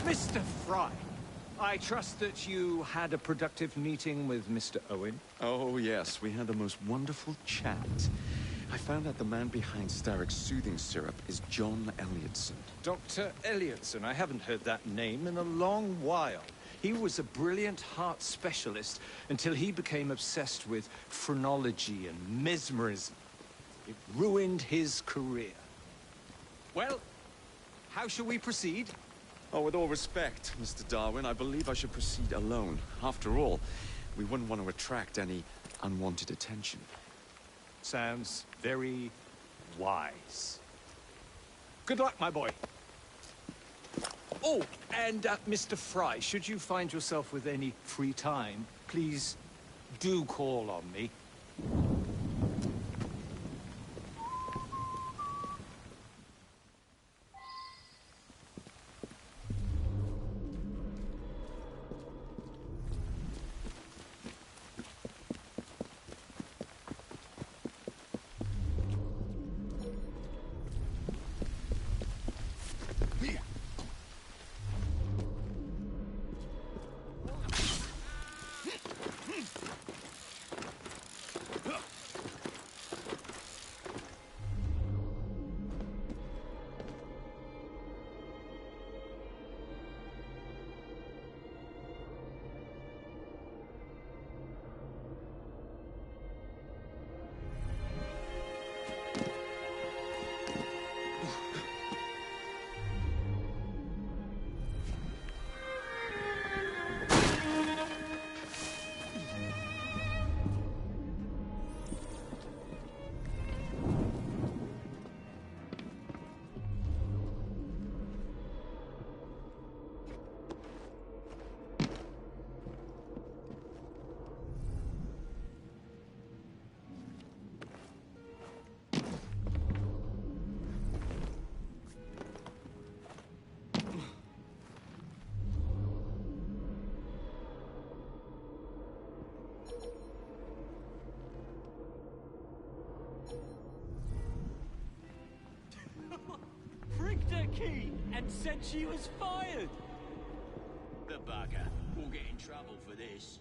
Mr. Fry, I trust that you had a productive meeting with Mr. Owen? Oh, yes. We had the most wonderful chat. I found out the man behind Starrick's soothing syrup is John Elliotson. Dr. Elliotson, I haven't heard that name in a long while. He was a brilliant heart specialist until he became obsessed with phrenology and mesmerism. It ruined his career. Well, how shall we proceed? Oh, with all respect, Mr. Darwin, I believe I should proceed alone. After all, we wouldn't want to attract any unwanted attention. Sounds very wise. Good luck, my boy. Oh, and Mr. Fry, should you find yourself with any free time, please do call on me. Key and said she was fired. The bugger. We'll get in trouble for this.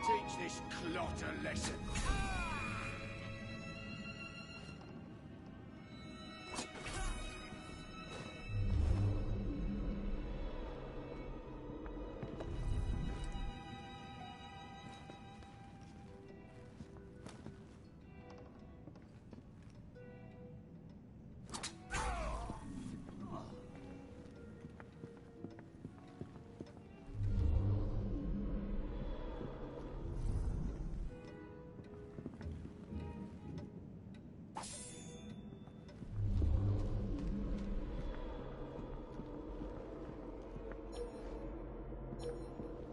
Teach this clot a lesson.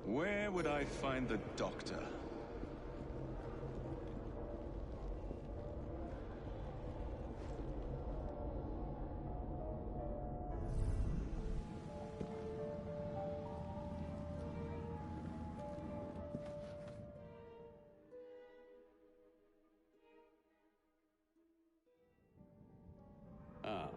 Where would I find the doctor? Ah.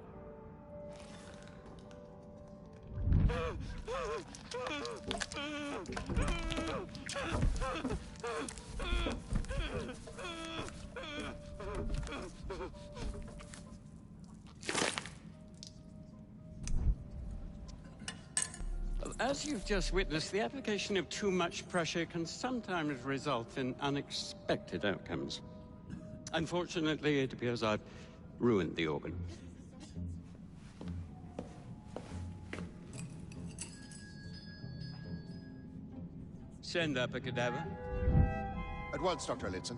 As you've just witnessed, the application of too much pressure can sometimes result in unexpected outcomes. Unfortunately, it appears I've ruined the organ. Send up a cadaver. At once, Dr. Elliotson.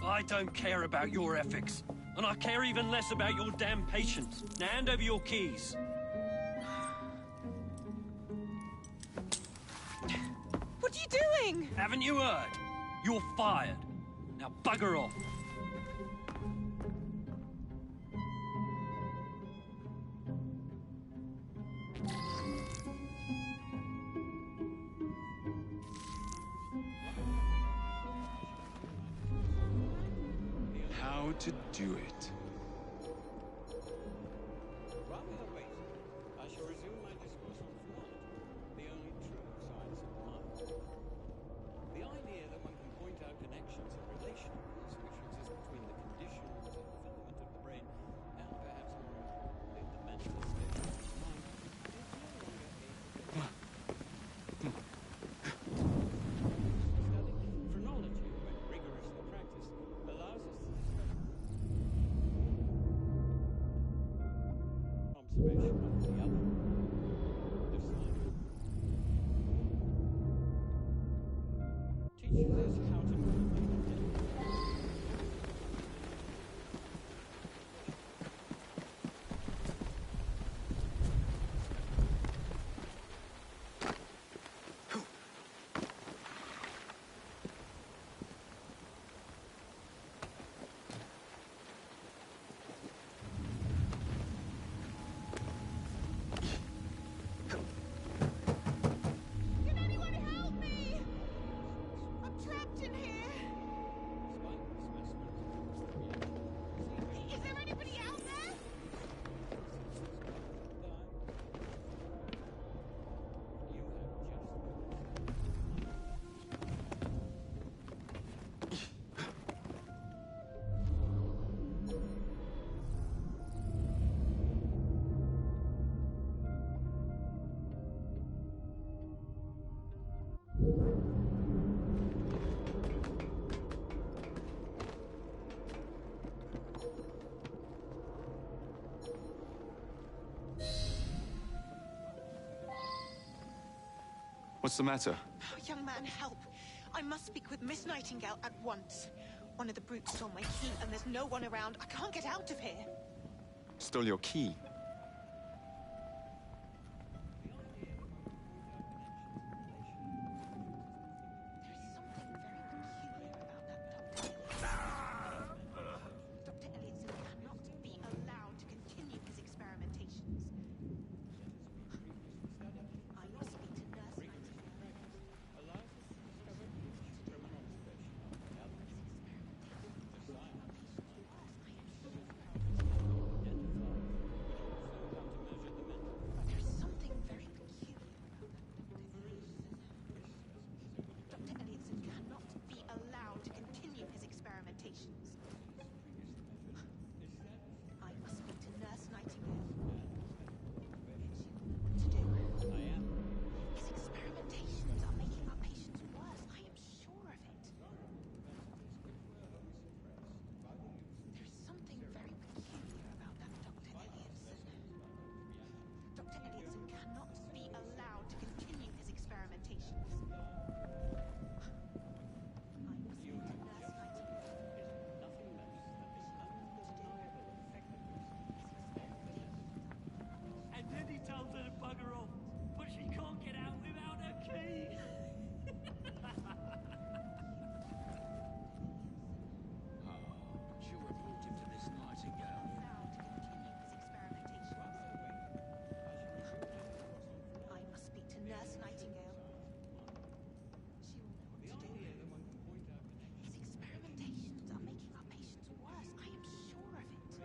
I don't care about your ethics, and I care even less about your damn patience. Now hand over your keys. What are you doing? Haven't you heard? You're fired. Now bugger off. How to do it. While we are waiting, I shall resume my discourse on phrenology, the only true science of mind. The idea that one can point out connections and relations which exist between the conditions and development of the brain, and perhaps more importantly, the mental state of the mind, is no longer a studying phrenology, when rigorously practiced, allows us to discover observation of the other, decide. Teaches us how to Can anyone help me? I'm trapped in here. Is there anybody out there? What's the matter? Oh, young man, help. I must speak with Miss Nightingale at once. One of the brutes stole my key, and there's no one around. I can't get out of here. Stole your key. There's something very peculiar about that Dr. Dr. Elliotson cannot be allowed to continue his experimentations. I must speak to Nurse Nightingale. There's something very peculiar about that Dr. Elliotson cannot be allowed to continue his experimentations. I must speak to Nurse Nightingale. She will know what to do. His experimentations are making our patients worse. I am sure of it. There's something very peculiar about that Dr. Elliotson. Dr. Elliotson cannot be allowed to continue his experimentations. I must speak to Nurse Nightingale. And then he tells her to bugger off, but she can't get out without her key. She'll report him to Miss Nightingale. Allowed to continue his experimentations. I must speak to Nurse Nightingale. She will know what to do. His experimentations are making our patients worse. I am sure of it.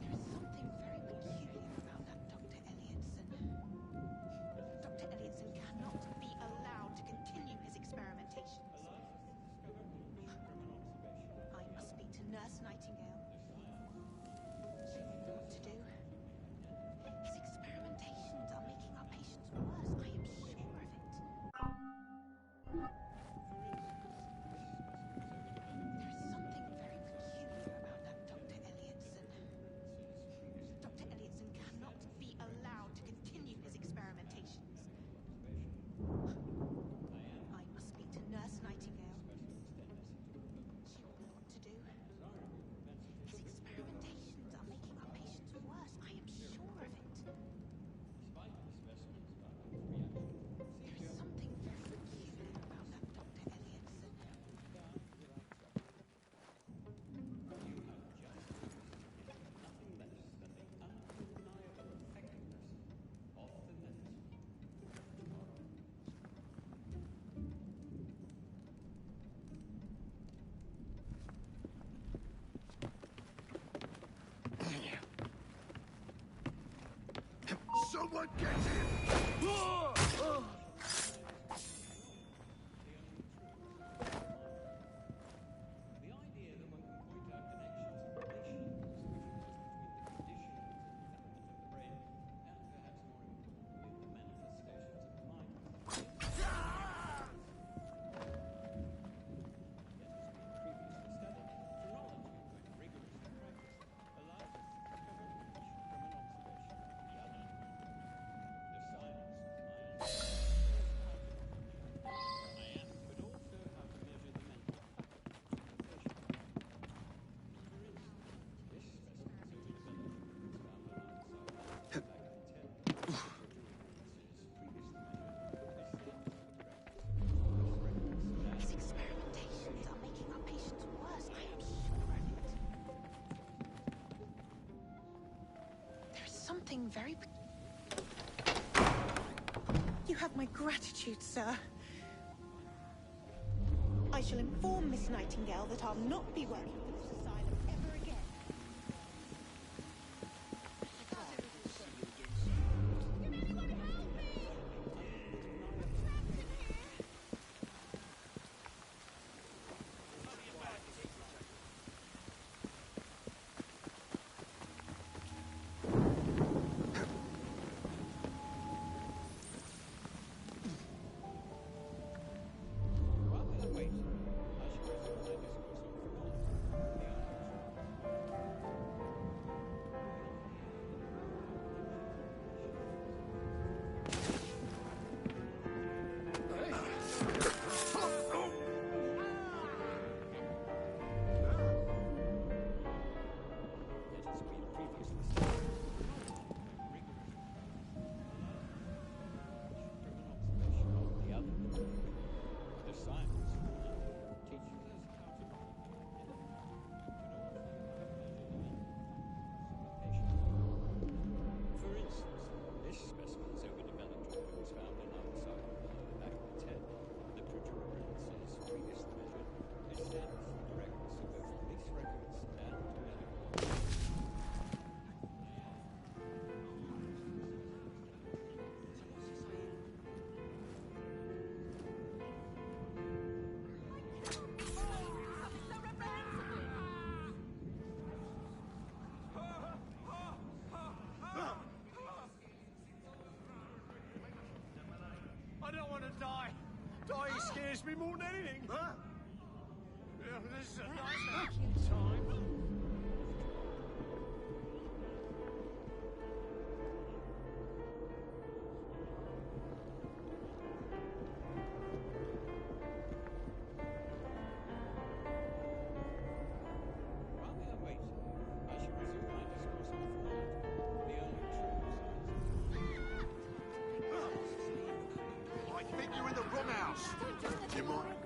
There's Someone get him! The idea that one can point out connections and relations between the conditions and development of the brain, and perhaps more importantly, the manifestations of the mind, yet has been previously studied. Phrenology, when rigorously practiced, allows us to discover each from an observation of the other. The science of mind shows how to measure I am, but also how to measure the mental interpretation. For instance, this specimen so we developed was found on our side. Back in 10, appearances previously measured is said to correct police records and These experimentations are making our patients worse. I am sure of it. There is something very... You have my gratitude, sir. I shall inform Miss Nightingale that I'll not be working for this asylum ever again. While we await, I shall resume my discourse on phrenology, the yet as we have previously said, rigorously from an observation of the other. The science of mind teaches us how to not only measure, but also how to measure the mental of a patient. For instance, this specimen's overdeveloped organ was found on our side. Back in 10, the protuberancles previously measured is said to the correctness of both police records and medical. I don't want to die. Dying scares me more than anything. Huh? Yeah, this is a nice time. While we await, I shall resume my discourse on phrenology, the only true science. I think you're in the wrong house. Do you mind?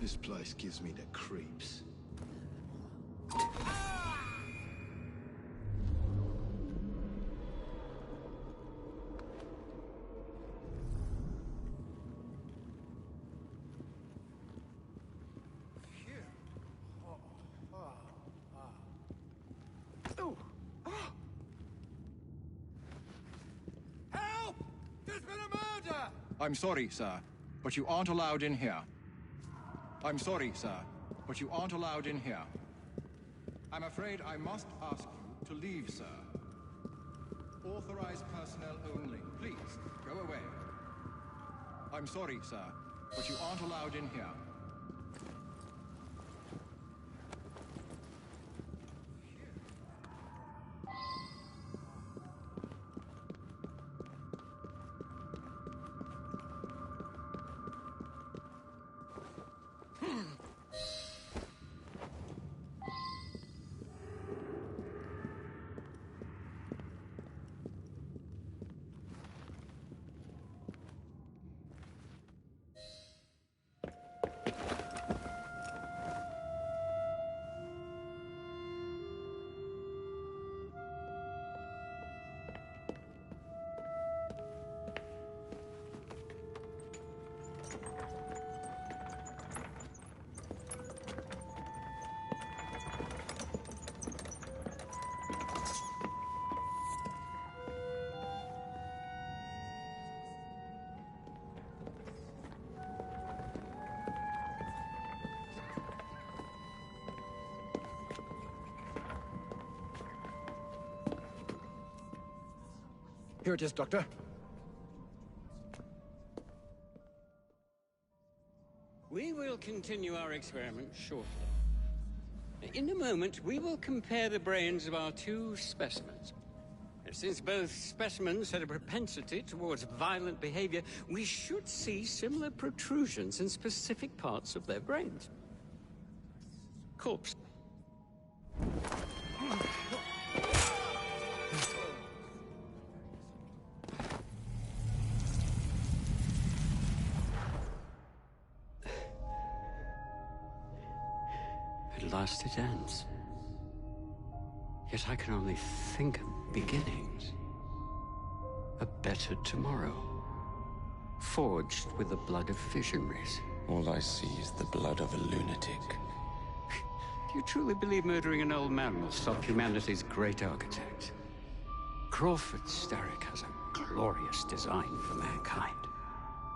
This place gives me the creeps. Help! There's been a murder! I'm sorry, sir, but you aren't allowed in here. I'm sorry, sir, but you aren't allowed in here. I'm afraid I must ask you to leave, sir. Authorized personnel only. Please, go away. I'm sorry, sir, but you aren't allowed in here. Here it is, Doctor. We will continue our experiment shortly. In a moment, we will compare the brains of our two specimens. Since both specimens had a propensity towards violent behavior, we should see similar protrusions in specific parts of their brains. Corpse. At last it ends. Yet I can only think of beginnings. A better tomorrow. Forged with the blood of visionaries. All I see is the blood of a lunatic. Do you truly believe murdering an old man will stop humanity's great architect? Crawford Starrick has a glorious design for mankind.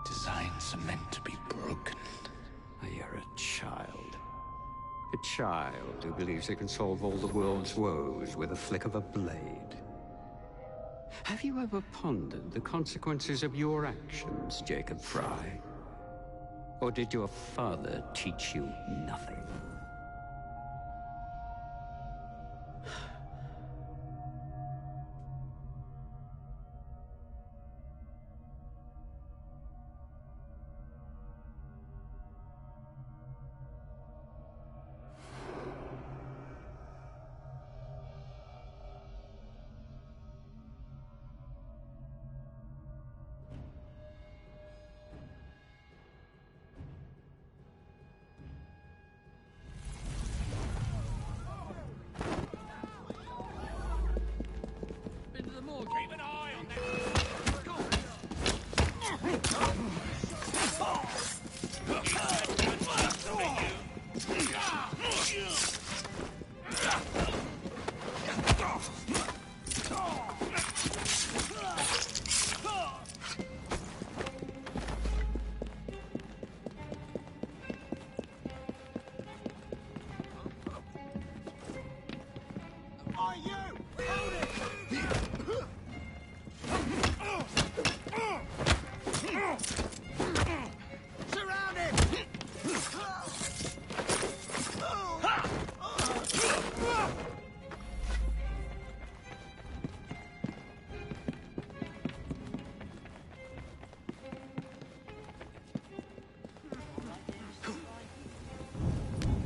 Designs are meant to be broken. You're a child. A child who believes it can solve all the world's woes with a flick of a blade. Have you ever pondered the consequences of your actions, Jacob Fry? Or did your father teach you nothing? Keep an eye on that.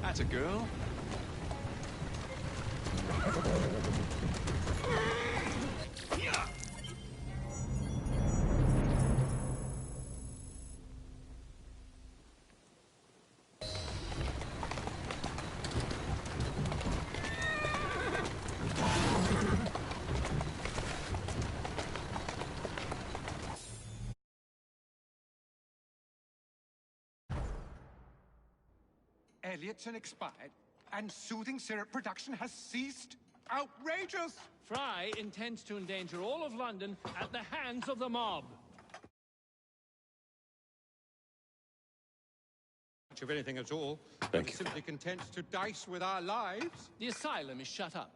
That's a girl. Elliotson expired, and soothing syrup production has ceased? Outrageous! Fry intends to endanger all of London at the hands of the mob. Much of anything at all. Thank We're you. simply content to dice with our lives. The asylum is shut up.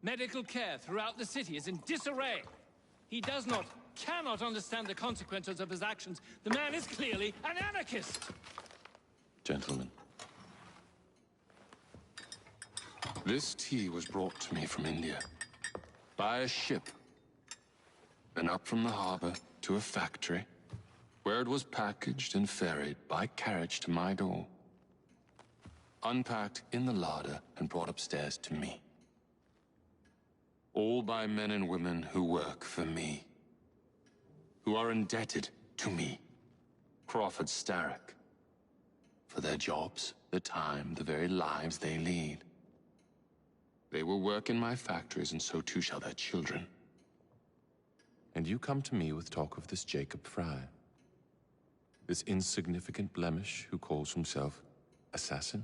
Medical care throughout the city is in disarray. He cannot understand the consequences of his actions. The man is clearly an anarchist! Gentlemen. This tea was brought to me from India. By a ship. Then up from the harbor to a factory, where it was packaged and ferried by carriage to my door. Unpacked in the larder and brought upstairs to me. All by men and women who work for me. Who are indebted to me, Crawford Starrick. For their jobs, the time, the very lives they lead. They will work in my factories, and so too shall their children. And you come to me with talk of this Jacob Fry. This insignificant blemish who calls himself assassin?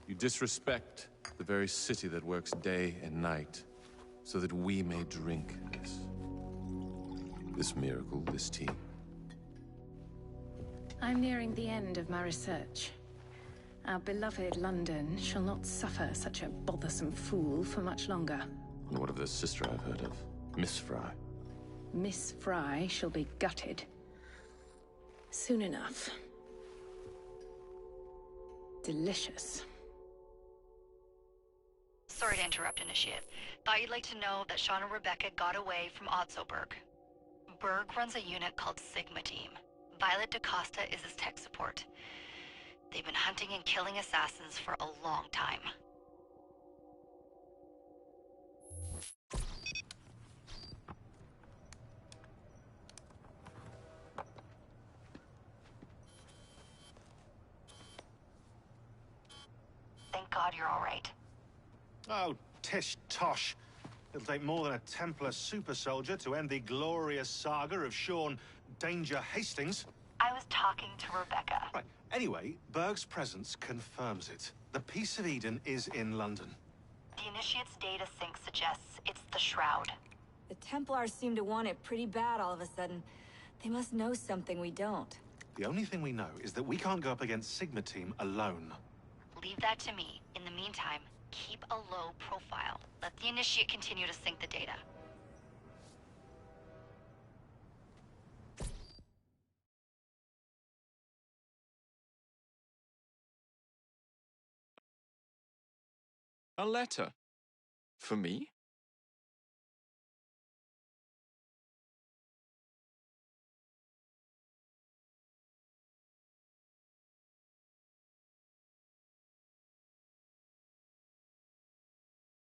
You disrespect the very city that works day and night so that we may drink this miracle, this tea. I'm nearing the end of my research. Our beloved London shall not suffer such a bothersome fool for much longer. And what of the sister I've heard of, Miss Fry? Miss Fry shall be gutted. Soon enough. Delicious. Sorry to interrupt, Initiate. Thought you'd like to know that Sean and Rebecca got away from Otzoberg. Berg runs a unit called Sigma Team. Violet DaCosta is his tech support. They've been hunting and killing assassins for a long time. Thank God you're all right. Oh, tish tosh. It'll take more than a Templar super soldier to end the glorious saga of Sean Danger Hastings. I was talking to Rebecca. Right. Anyway, Berg's presence confirms it. The Peace of Eden is in London. The Initiate's data sync suggests it's the Shroud. The Templars seem to want it pretty bad all of a sudden. They must know something we don't. The only thing we know is that we can't go up against Sigma Team alone. Leave that to me. In the meantime, keep a low profile. Let the Initiate continue to sync the data. A letter? For me?